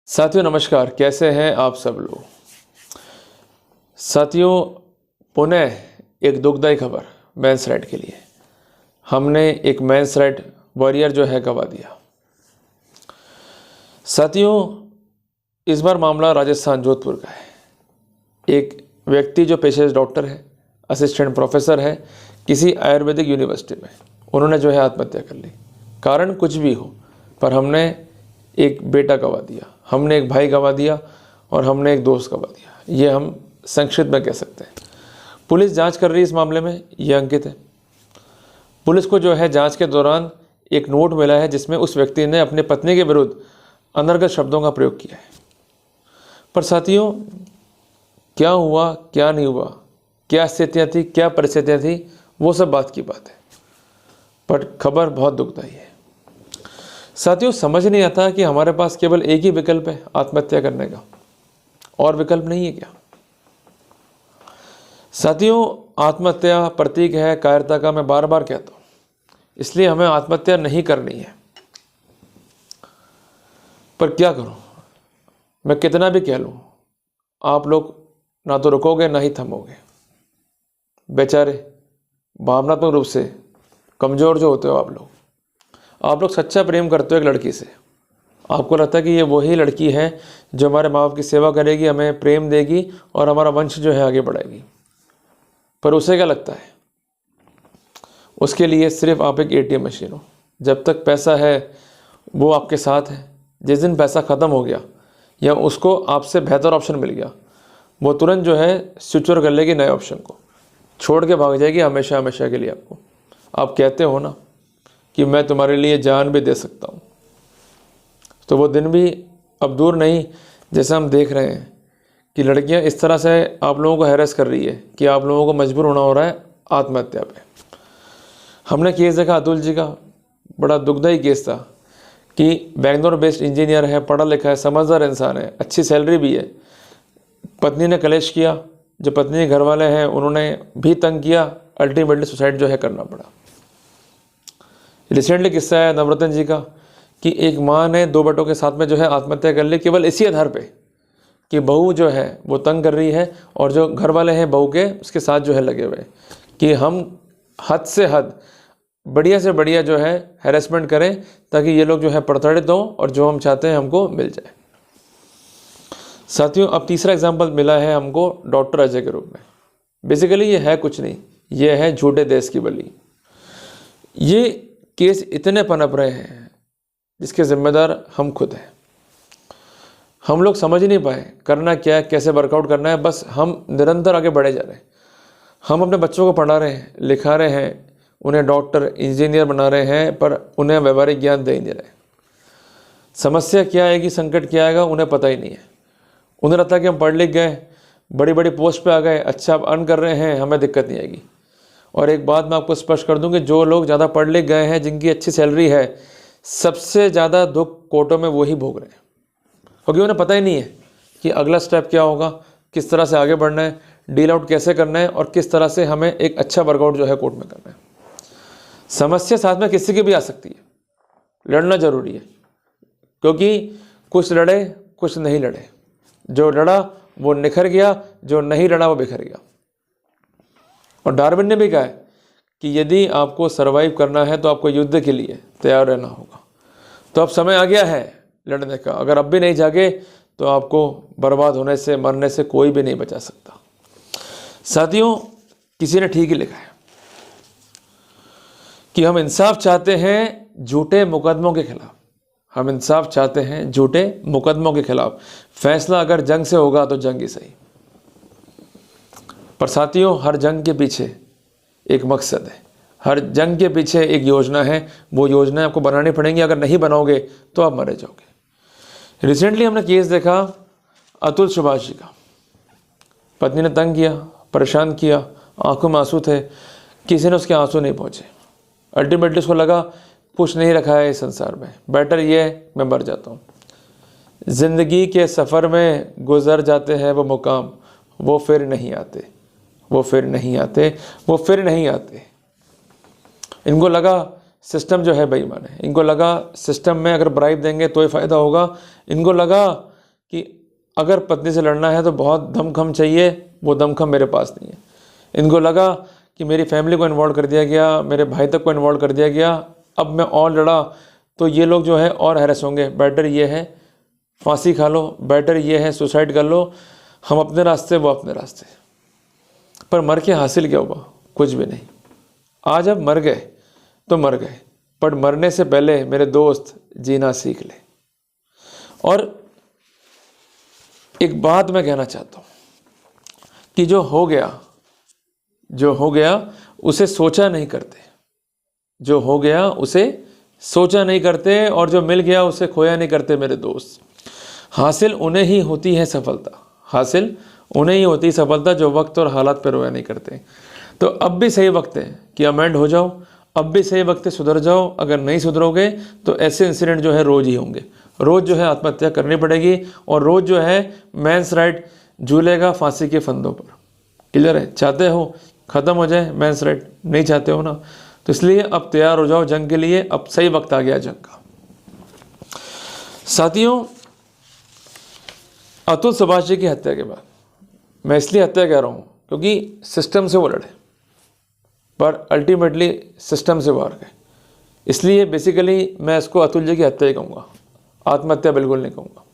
साथियों नमस्कार, कैसे हैं आप सब लोग। साथियों, पुनः एक दुखदाई खबर मेंस रेड के लिए। हमने एक मेंस रेड वॉरियर जो है गवा दिया। साथियों, इस बार मामला राजस्थान जोधपुर का है। एक व्यक्ति जो पेशे से डॉक्टर है, असिस्टेंट प्रोफेसर है किसी आयुर्वेदिक यूनिवर्सिटी में, उन्होंने जो है आत्महत्या कर ली। कारण कुछ भी हो, पर हमने एक बेटा गवा दिया, हमने एक भाई गवा दिया और हमने एक दोस्त गवा दिया। ये हम संक्षिप्त में कह सकते हैं। पुलिस जांच कर रही है इस मामले में, ये अंकित है। पुलिस को जो है जांच के दौरान एक नोट मिला है जिसमें उस व्यक्ति ने अपने पत्नी के विरुद्ध अनर्गल शब्दों का प्रयोग किया है। पर साथियों, क्या हुआ क्या नहीं हुआ, क्या स्थितियाँ थी, क्या परिस्थितियाँ थी, वो सब बात की बात है। पर खबर बहुत दुखदाई है। साथियों, समझ नहीं आता कि हमारे पास केवल एक ही विकल्प है आत्महत्या करने का, और विकल्प नहीं है क्या। साथियों, आत्महत्या प्रतीक है कायरता का, मैं बार बार कहता हूं, इसलिए हमें आत्महत्या नहीं करनी है। पर क्या करूं, मैं कितना भी कह लूं, आप लोग ना तो रुकोगे ना ही थमोगे। बेचारे भावनात्मक रूप से कमज़ोर जो होते हो आप लोग सच्चा प्रेम करते हो एक लड़की से। आपको लगता है कि ये वही लड़की है जो हमारे माँ बाप की सेवा करेगी, हमें प्रेम देगी और हमारा वंश जो है आगे बढ़ाएगी। पर उसे क्या लगता है, उसके लिए सिर्फ आप एक एटीएम मशीन हो। जब तक पैसा है वो आपके साथ है, जिस दिन पैसा ख़त्म हो गया या उसको आपसे बेहतर ऑप्शन मिल गया, वो तुरंत जो है स्विच ओवर कर लेगी नए ऑप्शन को, छोड़ के भाग जाएगी हमेशा हमेशा के लिए आपको। आप कहते हो ना कि मैं तुम्हारे लिए जान भी दे सकता हूँ, तो वो दिन भी अब दूर नहीं। जैसा हम देख रहे हैं कि लड़कियां इस तरह से आप लोगों को हैरेस कर रही है कि आप लोगों को मजबूर होना हो रहा है आत्महत्या पे। हमने केस देखा अतुल जी का, बड़ा दुखदाई केस था कि बेंगलोर बेस्ड इंजीनियर है, पढ़ा लिखा है, समझदार इंसान है, अच्छी सैलरी भी है। पत्नी ने कलेश किया, जो पत्नी के घर वाले हैं उन्होंने भी तंग किया, अल्टीमेटली सुसाइड जो है करना पड़ा। रिसेंटली किस्सा है नवरत्न जी का कि एक माँ ने 2 बेटों के साथ में जो है आत्महत्या कर ली, केवल इसी आधार पे कि बहू जो है वो तंग कर रही है और जो घर वाले हैं बहू के उसके साथ जो है लगे हुए कि हम हद से हद बढ़िया से बढ़िया जो है हैरेसमेंट करें ताकि ये लोग जो है प्रताड़ित हों और जो हम चाहते हैं हमको मिल जाए। साथियों, अब तीसरा एग्जाम्पल मिला है हमको डॉक्टर अजय के रूप में। बेसिकली ये है कुछ नहीं, ये है झूठे देश की बलि। ये केस इतने पनप रहे हैं जिसके जिम्मेदार हम खुद हैं। हम लोग समझ ही नहीं पाए करना क्या है, कैसे वर्कआउट करना है, बस हम निरंतर आगे बढ़े जा रहे हैं। हम अपने बच्चों को पढ़ा रहे हैं, लिखा रहे हैं, उन्हें डॉक्टर इंजीनियर बना रहे हैं, पर उन्हें व्यवहारिक ज्ञान दे ही नहीं रहे। समस्या क्या आएगी, संकट क्या आएगा, उन्हें पता ही नहीं है। उन्हें लगता है कि हम पढ़ लिख गए, बड़ी बड़ी पोस्ट पे आ गए, अच्छा अर्न कर रहे हैं, हमें दिक्कत नहीं आएगी। और एक बात मैं आपको स्पष्ट कर दूं कि जो लोग ज़्यादा पढ़ लिख गए हैं, जिनकी अच्छी सैलरी है, सबसे ज़्यादा दुख कोर्टों में वही भोग रहे हैं, क्योंकि उन्हें पता ही नहीं है कि अगला स्टेप क्या होगा, किस तरह से आगे बढ़ना है, डील आउट कैसे करना है और किस तरह से हमें एक अच्छा वर्कआउट जो है कोर्ट में करना है। समस्या साथ में किसी की भी आ सकती है, लड़ना जरूरी है, क्योंकि कुछ लड़े कुछ नहीं लड़े। जो लड़ा वो निखर गया, जो नहीं लड़ा वो बिखर गया। और डार्विन ने भी कहा है कि यदि आपको सरवाइव करना है तो आपको युद्ध के लिए तैयार रहना होगा। तो अब समय आ गया है लड़ने का। अगर अब भी नहीं जागे तो आपको बर्बाद होने से, मरने से कोई भी नहीं बचा सकता। साथियों, किसी ने ठीक ही लिखा है कि हम इंसाफ चाहते हैं झूठे मुकदमों के खिलाफ। हम इंसाफ चाहते हैं झूठे मुकदमों के खिलाफ। फैसला अगर जंग से होगा तो जंग ही सही। पर साथियों, हर जंग के पीछे एक मकसद है, हर जंग के पीछे एक योजना है। वो योजना आपको बनानी पड़ेंगी, अगर नहीं बनाओगे तो आप मरे जाओगे। रिसेंटली हमने केस देखा अतुल सुभाष जी का। पत्नी ने तंग किया, परेशान किया, आंखों में आंसू थे, किसी ने उसके आंसू नहीं पहुँचे। अल्टीमेटली उसको लगा कुछ नहीं रखा है इस संसार में, बेटर ये मैं मर जाता हूँ। ज़िंदगी के सफ़र में गुजर जाते हैं वो मुकाम, वो फिर नहीं आते, वो फिर नहीं आते, वो फिर नहीं आते। इनको लगा सिस्टम जो है बेईमान है, इनको लगा सिस्टम में अगर ब्राइब देंगे तो ही फ़ायदा होगा, इनको लगा कि अगर पत्नी से लड़ना है तो बहुत दमखम चाहिए, वो दमखम मेरे पास नहीं है। इनको लगा कि मेरी फैमिली को इन्वॉल्व कर दिया गया, मेरे भाई तक को इन्वॉल्व कर दिया गया, अब मैं और लड़ा तो ये लोग जो है और हैरेस होंगे, बेटर ये है फांसी खा लो, बेटर ये है सुसाइड कर लो, हम अपने रास्ते वो अपने रास्ते। पर मर के हासिल क्या हुआ? कुछ भी नहीं। आज अब मर गए तो मर गए, पर मरने से पहले मेरे दोस्त जीना सीख ले। और एक बात मैं कहना चाहता हूँ कि जो हो गया उसे सोचा नहीं करते, जो हो गया उसे सोचा नहीं करते, और जो मिल गया उसे खोया नहीं करते मेरे दोस्त। हासिल उन्हें ही होती है सफलता, हासिल उन्हें ही होती है सफलता जो वक्त और हालात पर रोया नहीं करते। तो अब भी सही वक्त है कि अमेंड हो जाओ, अब भी सही वक्त है सुधर जाओ। अगर नहीं सुधरोगे तो ऐसे इंसिडेंट जो है रोज़ ही होंगे, रोज़ जो है आत्महत्या करनी पड़ेगी, और रोज़ जो है मेंस राइट झूलेगा फांसी के फंदों पर। क्लियर है? चाहते हो ख़त्म हो जाए मेंस राइट? नहीं चाहते हो ना, तो इसलिए अब तैयार हो जाओ जंग के लिए, अब सही वक्त आ गया जंग का। साथियों, अतुल सुभाष जी की हत्या के बाद, मैं इसलिए हत्या कह रहा हूँ क्योंकि सिस्टम से वो लड़े, पर अल्टीमेटली सिस्टम से वो हार गए, इसलिए बेसिकली मैं इसको अतुल जी की हत्या ही कहूँगा, आत्महत्या बिल्कुल नहीं कहूँगा।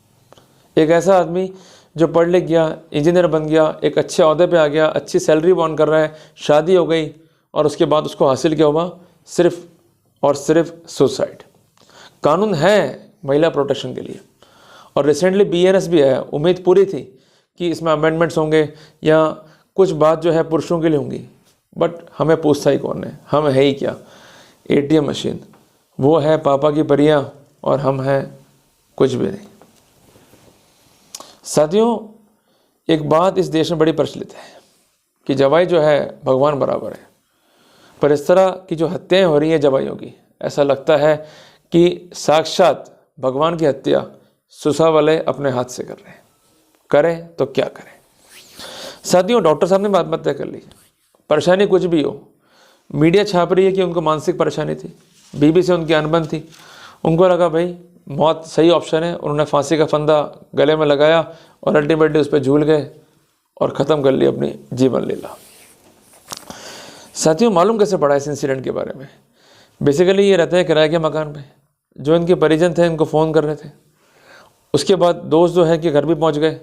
एक ऐसा आदमी जो पढ़ लिख गया, इंजीनियर बन गया, एक अच्छे ओहदे पे आ गया, अच्छी सैलरी बॉर्न कर रहा है, शादी हो गई, और उसके बाद उसको हासिल क्या हुआ? सिर्फ और सिर्फ सुसाइड। कानून है महिला प्रोटेक्शन के लिए, और रिसेंटली BNS भी आया, उम्मीद पूरी थी कि इसमें अमेंडमेंट्स होंगे या कुछ बात जो है पुरुषों के लिए होंगी, बट हमें पूछता ही कौन है? हम है ही क्या? ATM machine. वो है पापा की परियां और हम हैं कुछ भी नहीं। साथियों, एक बात इस देश में बड़ी प्रचलित है कि जवाई जो है भगवान बराबर है, पर इस तरह की जो हत्याएं हो रही हैं जवाइयों की, ऐसा लगता है कि साक्षात भगवान की हत्या सुसा वाले अपने हाथ से कर रहे हैं। करें तो क्या करें? साथियों, डॉक्टर साहब ने आत्महत्या कर ली, परेशानी कुछ भी हो, मीडिया छाप रही है कि उनको मानसिक परेशानी थी, बीबी से उनकी अनबन थी, उनको लगा भाई मौत सही ऑप्शन है, उन्होंने फांसी का फंदा गले में लगाया और अल्टीमेटली उस पर झूल गए और ख़त्म कर ली अपनी जीवन लीला। साथियों, मालूम कैसे पड़ा इस इंसिडेंट के बारे में? बेसिकली ये रहते हैं किराए के मकान पे, जो इनके परिजन थे इनको फ़ोन कर रहे थे, उसके बाद दोस्त जो है कि घर भी पहुंच गए,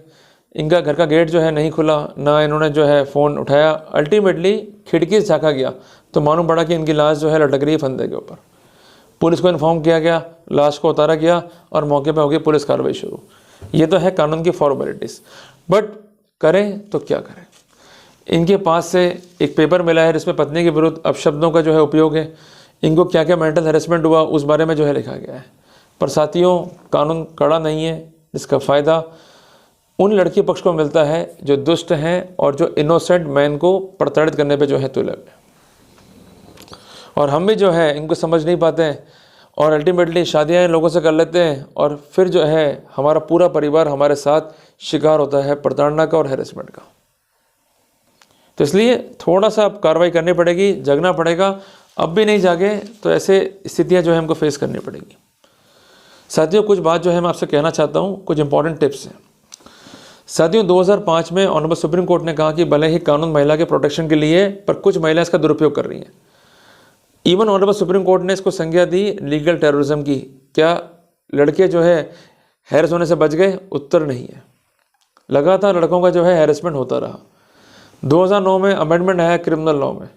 इनका घर का गेट जो है नहीं खुला, ना इन्होंने जो है फ़ोन उठाया, अल्टीमेटली खिड़की से झाँका गया तो मालूम पड़ा कि इनकी लाश जो है लटक रही है फंदे के ऊपर। पुलिस को इन्फॉर्म किया गया, लाश को उतारा गया और मौके पर हो गई पुलिस कार्रवाई शुरू। ये तो है कानून की फॉर्मेलिटीज़, बट करें तो क्या करें? इनके पास से एक पेपर मिला है जिसमें पत्नी के विरुद्ध अपशब्दों का जो है उपयोग है, इनको क्या क्या मेंटल हैरेसमेंट हुआ उस बारे में जो है लिखा गया है। पर साथियों, कानून कड़ा नहीं है, जिसका फ़ायदा उन लड़की पक्ष को मिलता है जो दुष्ट हैं और जो इनोसेंट मैन को प्रताड़ित करने पे जो है तुले हैं। और हम भी जो है इनको समझ नहीं पाते हैं और अल्टीमेटली शादियाँ लोगों से कर लेते हैं, और फिर जो है हमारा पूरा परिवार हमारे साथ शिकार होता है प्रताड़ना का और हैरेसमेंट का। तो इसलिए थोड़ा सा अब कार्रवाई करनी पड़ेगी, जगना पड़ेगा। अब भी नहीं जागे तो ऐसे स्थितियाँ जो है हमको फेस करनी पड़ेगी। साथियों, कुछ बात जो है मैं आपसे कहना चाहता हूँ, कुछ इंपॉर्टेंट टिप्स हैं। साथियों, 2005 में ऑनरेबल सुप्रीम कोर्ट ने कहा कि भले ही कानून महिला के प्रोटेक्शन के लिए, पर कुछ महिलाएं इसका दुरुपयोग कर रही हैं। इवन ऑनरेबल सुप्रीम कोर्ट ने इसको संज्ञा दी लीगल टेररिज्म की। क्या लड़के जो है हैरेस होने से बच गए? उत्तर नहीं है। लगातार लड़कों का जो है हैरेसमेंट होता रहा। 2009 में अमेंडमेंट आया क्रिमिनल लॉ में,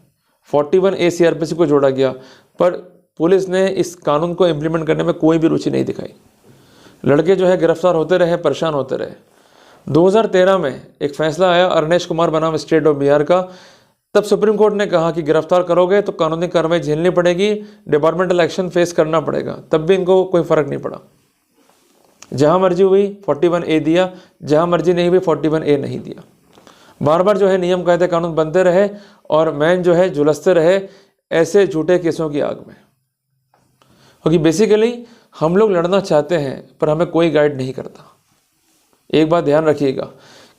41A CRPC को जोड़ा गया, पर पुलिस ने इस कानून को इम्प्लीमेंट करने में कोई भी रुचि नहीं दिखाई। लड़के जो है गिरफ्तार होते रहे, परेशान होते रहे। 2013 में एक फैसला आया अरनेश कुमार बनाम स्टेट ऑफ बिहार का। तब सुप्रीम कोर्ट ने कहा कि गिरफ्तार करोगे तो कानूनी कार्रवाई झेलनी पड़ेगी, डिपार्टमेंटल एक्शन फेस करना पड़ेगा। तब भी इनको कोई फ़र्क नहीं पड़ा। जहाँ मर्जी हुई 41A दिया, जहाँ मर्जी नहीं हुई 41A नहीं दिया। बार बार जो है नियम कायदे कानून बनते रहे और मैन जो है झुलसते रहे ऐसे झूठे केसों की आग में। क्योंकि बेसिकली हम लोग लड़ना चाहते हैं पर हमें कोई गाइड नहीं करता। एक बात ध्यान रखिएगा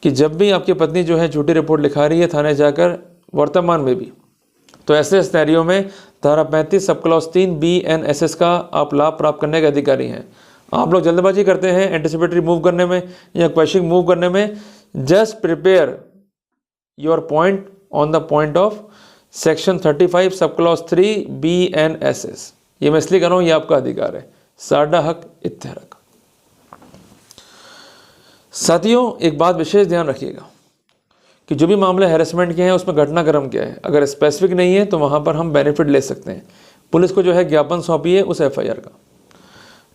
कि जब भी आपकी पत्नी जो है झूठी रिपोर्ट लिखा रही है थाने जाकर, वर्तमान में भी, तो ऐसे सिनेरियो में धारा 35 सब क्लॉज 3 BNSS का आप लाभ प्राप्त करने के अधिकारी हैं। आप लोग जल्दबाजी करते हैं एंटिसिपेटरी मूव करने में या क्वेश्चनिंग मूव करने में। Just prepare your point on the point of section 35 sub clause 3 BNSS। ये मैं इसलिए कर रहा हूँ, ये आपका अधिकार है, साडा हक इत्तेहर हक। साथियों, एक बात विशेष ध्यान रखिएगा कि जो भी मामले हैरेसमेंट के हैं उसमें घटनाक्रम क्या है। अगर स्पेसिफिक नहीं है तो वहाँ पर हम बेनिफिट ले सकते हैं। पुलिस को जो है ज्ञापन सौंपी है उस FIR का।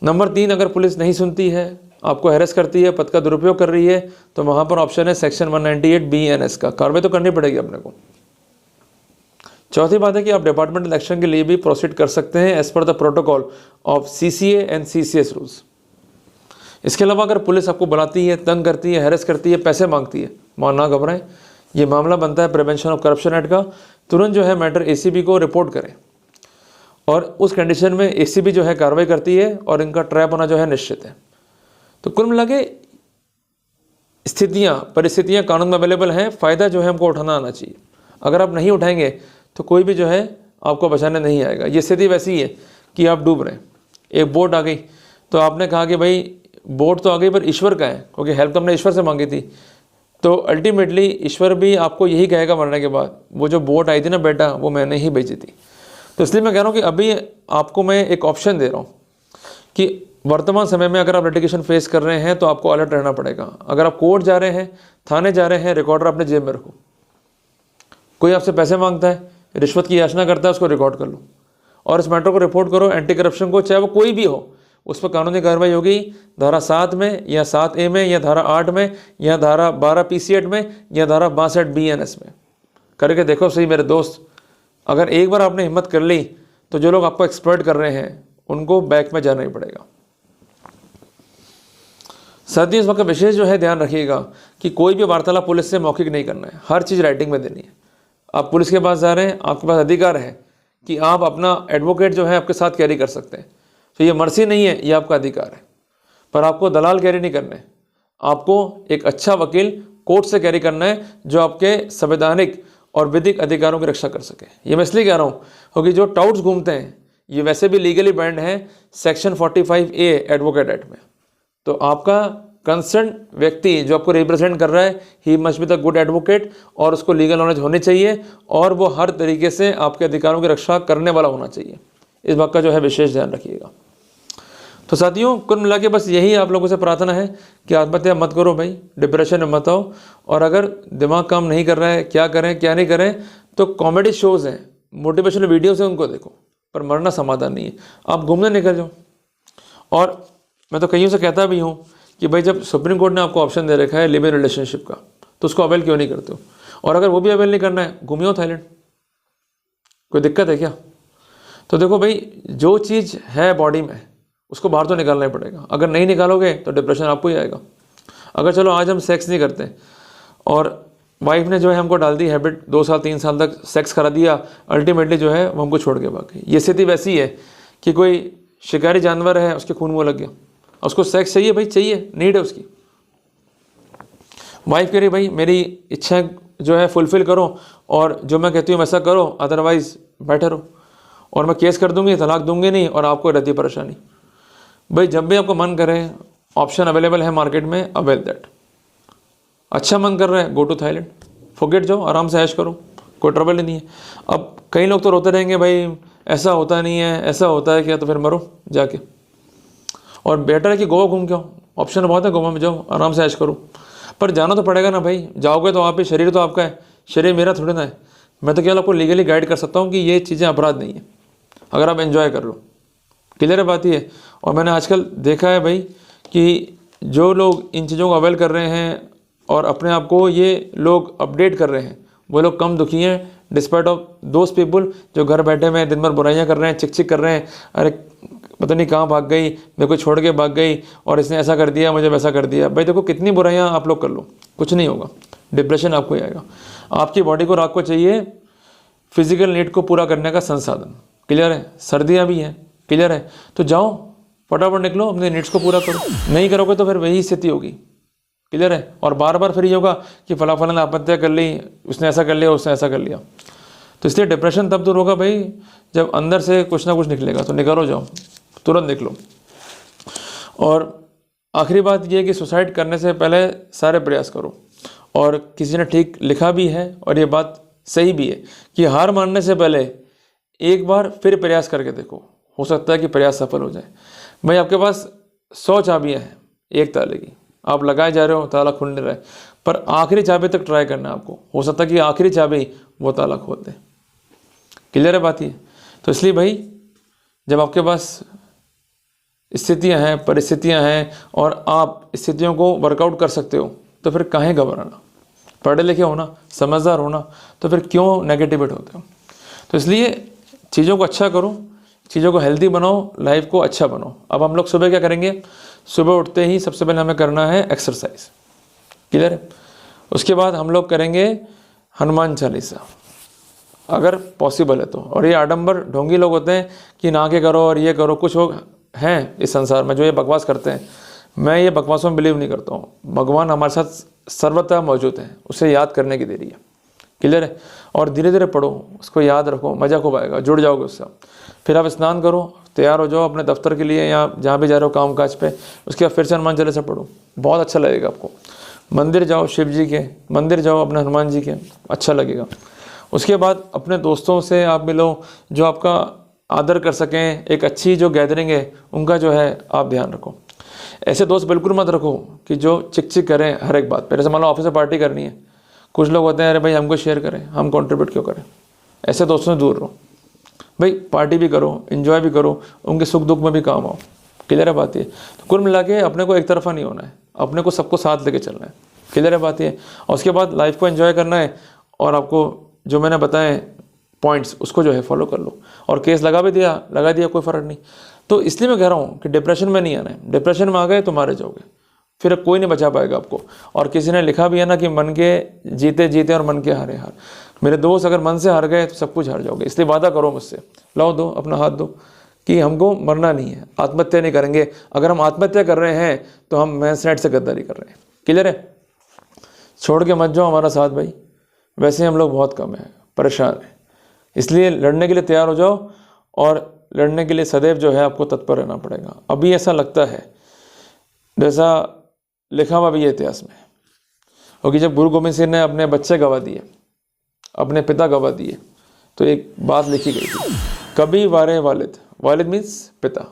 नंबर 3, अगर पुलिस नहीं सुनती है, आपको हैरेस करती है, पद का दुरुपयोग कर रही है, तो वहाँ पर ऑप्शन है सेक्शन 198 BNS का, कार्रवाई तो करनी पड़ेगी अपने को। चौथी बात है कि आप डिपार्टमेंटल एक्शन के लिए भी प्रोसीड कर सकते हैं as per the protocol of CCA and CCS rules. इसके अलावा अगर पुलिस आपको बुलाती है, तंग करती है, हैरेस करती है, पैसे मांगती है, ना घबराएं, ये मामला बनता है प्रिवेंशन ऑफ करप्शन एक्ट का। तुरंत जो है मैटर ACB को रिपोर्ट करें और उस कंडीशन में ACB जो है कार्रवाई करती है और इनका ट्रैप होना जो है निश्चित है। तो कुल मिला के परिस्थितियाँ कानून में अवेलेबल हैं, फ़ायदा जो है हमको उठाना आना चाहिए। अगर आप नहीं उठाएंगे तो कोई भी जो है आपको बचाने नहीं आएगा। ये स्थिति वैसी है कि आप डूब रहे हैं, एक बोट आ गई तो आपने कहा कि भाई बोट तो आ गई पर ईश्वर का है, क्योंकि हेल्प तो हमने ईश्वर से मांगी थी। तो अल्टीमेटली ईश्वर भी आपको यही कहेगा मरने के बाद, वो जो बोट आई थी ना बेटा, वो मैंने ही भेजी थी। तो इसलिए मैं कह रहा हूँ कि अभी आपको मैं एक ऑप्शन दे रहा हूँ कि वर्तमान समय में अगर आप लिटिगेशन फेस कर रहे हैं तो आपको अलर्ट रहना पड़ेगा। अगर आप कोर्ट जा रहे हैं, थाने जा रहे हैं, रिकॉर्डर अपने जेब में रखो। कोई आपसे पैसे मांगता है, रिश्वत की याचना करता है, उसको रिकॉर्ड कर लो और इस मैटर को रिपोर्ट करो एंटी करप्शन को, चाहे वो कोई भी हो, उस पर कानूनी कार्रवाई होगी। धारा 7 में या 7A में या धारा 8 में या धारा 12 PC एक्ट में या धारा 62 BNS में करके देखो सही मेरे दोस्त। अगर एक बार आपने हिम्मत कर ली तो जो लोग आपको एक्सप्लॉइट कर रहे हैं उनको बैक में जाना ही पड़ेगा। साथियों, इस वक्त विशेष जो है ध्यान रखिएगा कि कोई भी वार्तालाप पुलिस से मौखिक नहीं करना है, हर चीज़ राइटिंग में देनी है। आप पुलिस के पास जा रहे हैं, आपके पास अधिकार है कि आप अपना एडवोकेट जो है आपके साथ कैरी कर सकते हैं। तो ये मर्जी नहीं है, ये आपका अधिकार है, पर आपको दलाल कैरी नहीं करना है। आपको एक अच्छा वकील कोर्ट से कैरी करना है जो आपके संवैधानिक और विधिक अधिकारों की रक्षा कर सके। ये मैं इसलिए कह रहा हूँ क्योंकि जो टाउट्स घूमते हैं ये वैसे भी लीगली बैंड है सेक्शन 45A एडवोकेट एक्ट में। तो आपका कंसर्न व्यक्ति जो आपको रिप्रेजेंट कर रहा है, he must be the good advocate, और उसको लीगल नॉलेज होनी चाहिए और वो हर तरीके से आपके अधिकारों की रक्षा करने वाला होना चाहिए। इस बात का जो है विशेष ध्यान रखिएगा। तो साथियों, कुल मिला के बस यही आप लोगों से प्रार्थना है कि आत्महत्या मत करो भाई, डिप्रेशन में मत आओ। और अगर दिमाग काम नहीं कर रहा है, क्या करें क्या नहीं करें, तो कॉमेडी शोज़ हैं, मोटिवेशनल वीडियोज़ हैं, उनको देखो, पर मरना समाधान नहीं है। आप घूमने निकल जाओ। और मैं तो कईयों से कहता भी हूँ कि भाई जब सुप्रीम कोर्ट ने आपको ऑप्शन दे रखा है लिव इन रिलेशनशिप का, तो उसको अवेल क्यों नहीं करते हो? और अगर वो भी अवेल नहीं करना है, घूमियो थाईलैंड, कोई दिक्कत है क्या? तो देखो भाई, जो चीज़ है बॉडी में उसको बाहर तो निकालना ही पड़ेगा। अगर नहीं निकालोगे तो डिप्रेशन आपको ही आएगा। अगर चलो आज हम सेक्स नहीं करते और वाइफ ने जो है हमको डाल दी हैबिट, 2 साल 3 साल तक सेक्स करा दिया, अल्टीमेटली जो है वो हमको छोड़ के भाग गई। ये स्थिति वैसी है कि कोई शिकारी जानवर है, उसके खून में लग गया, उसको सेक्स चाहिए भाई, चाहिए, नीड है उसकी। वाइफ कह रही भाई मेरी इच्छा जो है फुलफिल करो और जो मैं कहती हूँ वैसा करो, अदरवाइज बैठे रहो और मैं केस कर दूंगी, तलाक दूंगी नहीं, और आपको रहती परेशानी। भाई जब भी आपको मन करे, ऑप्शन अवेलेबल है मार्केट में, अवेल दैट। अच्छा मन कर रहा है, गो टू थाईलैंड, फॉरगेट जाओ, आराम से ऐश करो, कोई ट्रबल ही नहीं है। अब कई लोग तो रोते रहेंगे भाई ऐसा होता नहीं है, ऐसा होता है क्या, तो फिर मरो जाके। और बेटर है कि गोवा घूम के आओ, ऑप्शन बहुत है, गोवा में जाओ, आराम से ऐश करो। पर जाना तो पड़ेगा ना भाई, जाओगे तो आप ही, शरीर तो आपका है, शरीर मेरा थोड़ी ना है। मैं तो केवल आपको लीगली गाइड कर सकता हूँ कि ये चीज़ें अपराध नहीं है, अगर आप एंजॉय कर लो। क्लियर है बात ये। और मैंने आजकल देखा है भाई कि जो लोग इन चीज़ों को अवेल कर रहे हैं और अपने आप को ये लोग अपडेट कर रहे हैं, वो लोग कम दुखी हैं डिस्पाइट ऑफ दोज पीपल जो घर बैठे में दिन भर बुराइयाँ कर रहे हैं, चिक चिक कर रहे हैं, अरे पता नहीं कहाँ भाग गई, मेरे को छोड़ के भाग गई और इसने ऐसा कर दिया, मुझे वैसा कर दिया। भाई देखो कितनी बुराइयाँ आप लोग कर लो, कुछ नहीं होगा, डिप्रेशन आपको ही आएगा। आपकी बॉडी को रात को चाहिए फिजिकल नीड को पूरा करने का संसाधन। क्लियर है, सर्दियाँ भी हैं, क्लियर है, तो जाओ फटाफट निकलो, अपने नीड्स को पूरा करो। नहीं करोगे तो फिर वही स्थिति होगी। क्लियर है। और बार बार फिर ये होगा कि फला फला ने आत्महत्या कर ली, उसने ऐसा कर लिया, उसने ऐसा कर लिया। तो इसलिए डिप्रेशन तब दूर होगा भाई जब अंदर से कुछ ना कुछ निकलेगा। तो निकलो, जाओ, तुरंत निकलो। और आखिरी बात ये है कि सुसाइड करने से पहले सारे प्रयास करो। और किसी ने ठीक लिखा भी है और ये बात सही भी है कि हार मानने से पहले एक बार फिर प्रयास करके देखो, हो सकता है कि प्रयास सफल हो जाए। भाई आपके पास 100 चाबियाँ हैं एक ताले की, आप लगाए जा रहे हो, ताला खुल नहीं रहा है, पर आखिरी चाबी तक ट्राई करना है आपको, हो सकता है कि आखिरी चाबी वो ताला खोल दे। क्लियर है बात ये? तो इसलिए भाई जब आपके पास स्थितियां हैं, परिस्थितियां हैं और आप स्थितियों को वर्कआउट कर सकते हो, तो फिर काहे घबराना। पढ़े लिखे होना, समझदार होना, तो फिर क्यों नेगेटिवेट होते हो। तो इसलिए चीज़ों को अच्छा करो, चीज़ों को हेल्दी बनाओ, लाइफ को अच्छा बनाओ। अब हम लोग सुबह क्या करेंगे, सुबह उठते ही सबसे पहले हमें करना है एक्सरसाइज। क्लियर है? उसके बाद हम लोग करेंगे हनुमान चालीसा, अगर पॉसिबल है तो। और ये आडंबर ढोंगी लोग होते हैं कि ना के करो और ये करो, कुछ लोग हैं इस संसार में जो ये बकवास करते हैं। मैं ये बकवासों में बिलीव नहीं करता हूँ। भगवान हमारे साथ सर्वथा मौजूद है, उसे याद करने की देरी है। क्लियर है? और धीरे धीरे पढ़ो, उसको याद रखो, मज़ा खूब आएगा, जुड़ जाओगे उससे। फिर आप स्नान करो, तैयार हो जाओ अपने दफ्तर के लिए या जहाँ भी जा रहे हो काम काज पे। उसके बाद फिर से हनुमान चालीसा पढ़ो, बहुत अच्छा लगेगा आपको। मंदिर जाओ, शिव जी के मंदिर जाओ, अपने हनुमान जी के, अच्छा लगेगा। उसके बाद अपने दोस्तों से आप मिलो जो आपका आदर कर सकें, एक अच्छी जो गैदरिंग है उनका जो है आप ध्यान रखो। ऐसे दोस्त बिल्कुल मत रखो कि जो चिक चिक करें हर एक बात पे। जैसे मान लो ऑफिस में पार्टी करनी है, कुछ लोग होते हैं अरे भाई हमको शेयर करें, हम कंट्रीब्यूट क्यों करें। ऐसे दोस्तों से दूर रहो। भाई पार्टी भी करो, एंजॉय भी करो, उनके सुख दुख में भी काम आओ। क्लियर है बात ये? तो कुल मिला के अपने को एक तरफा नहीं होना है, अपने को सबको साथ लेके चलना है। क्लियर है बात ये? और उसके बाद लाइफ को एंजॉय करना है और आपको जो मैंने बताए पॉइंट्स उसको जो है फॉलो कर लो। और केस लगा दिया कोई फ़र्क नहीं। तो इसलिए मैं कह रहा हूँ कि डिप्रेशन में नहीं आना है। डिप्रेशन में आ गए तो मारे जाओगे, फिर कोई नहीं बचा पाएगा आपको। और किसी ने लिखा भी है ना कि मन के जीते जीते और मन के हारे हार। मेरे दोस्त अगर मन से हार गए तो सब कुछ हार जाओगे। इसलिए वादा करो मुझसे, लाओ दो अपना हाथ दो कि हमको मरना नहीं है, आत्महत्या नहीं करेंगे। अगर हम आत्महत्या कर रहे हैं तो हम मैन साइड से गद्दारी कर रहे हैं। क्लियर है? छोड़ के मत जाओ हमारा साथ भाई। वैसे हम लोग बहुत कम हैं, परेशान हैं, इसलिए लड़ने के लिए तैयार हो जाओ। और लड़ने के लिए सदैव जो है आपको तत्पर रहना पड़ेगा। अभी ऐसा लगता है जैसा लिखा हुआ भी है इतिहास में, क्योंकि जब गुरु गोविंद सिंह ने अपने बच्चे गवा दिए, अपने पिता गवा दिए, तो एक बात लिखी गई थी, कभी वारे वालिद, वालिद मीन्स पिता,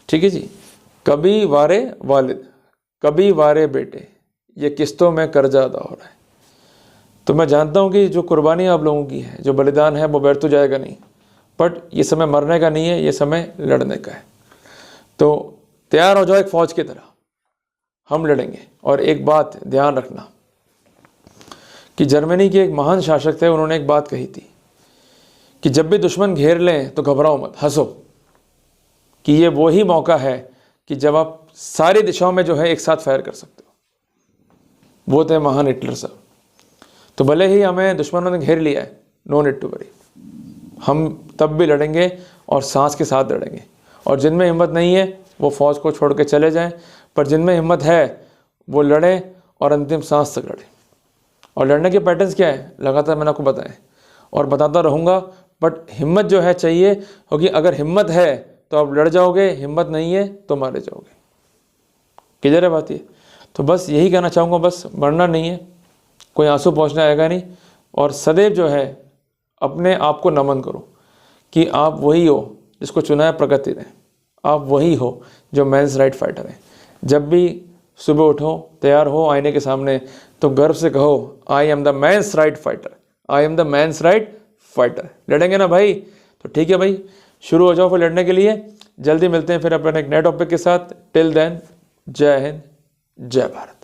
ठीक है जी, कभी वारे वालिद, कभी वारे बेटे, ये किस्तों में कर्जा अदा हो रहा है। तो मैं जानता हूँ कि जो कुर्बानी आप लोगों की है, जो बलिदान है, वो व्यर्थ तो जाएगा नहीं, बट ये समय मरने का नहीं है, ये समय लड़ने का है। तो तैयार हो जाओ एक फौज की तरह, हम लड़ेंगे। और एक बात ध्यान रखना कि जर्मनी के एक महान शासक थे, उन्होंने एक बात कही थी कि जब भी दुश्मन घेर लें तो घबराओ मत, हंसो, कि ये वही मौका है कि जब आप सारी दिशाओं में जो है एक साथ फायर कर सकते हो। वो थे महान हिटलर साहब। तो भले ही हमें दुश्मनों ने घेर लिया है, नो नीड टू वरी, हम तब भी लड़ेंगे और सांस के साथ लड़ेंगे। और जिनमें हिम्मत नहीं है वो फौज को छोड़ के चले जाएं, पर जिनमें हिम्मत है वो लड़ें और अंतिम सांस तक लड़ें। और लड़ने के पैटर्न्स क्या है लगातार मैंने आपको बताएं और बताता रहूँगा, बट हिम्मत जो है चाहिए, क्योंकि अगर हिम्मत है तो आप लड़ जाओगे, हिम्मत नहीं है तो मारे जाओगे। क्लियर है बात ये? तो बस यही कहना चाहूँगा, बस मरना नहीं है, कोई आंसू पहुँचना आएगा नहीं। और सदैव जो है अपने आप को नमन करो कि आप वही हो जिसको चुना है प्रकृति ने, आप वही हो जो मेंस राइट फाइटर है। जब भी सुबह उठो, तैयार हो आईने के सामने, तो गर्व से कहो, I am the men's right fighter, I am the men's right fighter. लड़ेंगे ना भाई? तो ठीक है भाई, शुरू हो जाओ फिर लड़ने के लिए। जल्दी मिलते हैं फिर अपने एक नए टॉपिक के साथ। टिल देन, जय हिंद, जय भारत।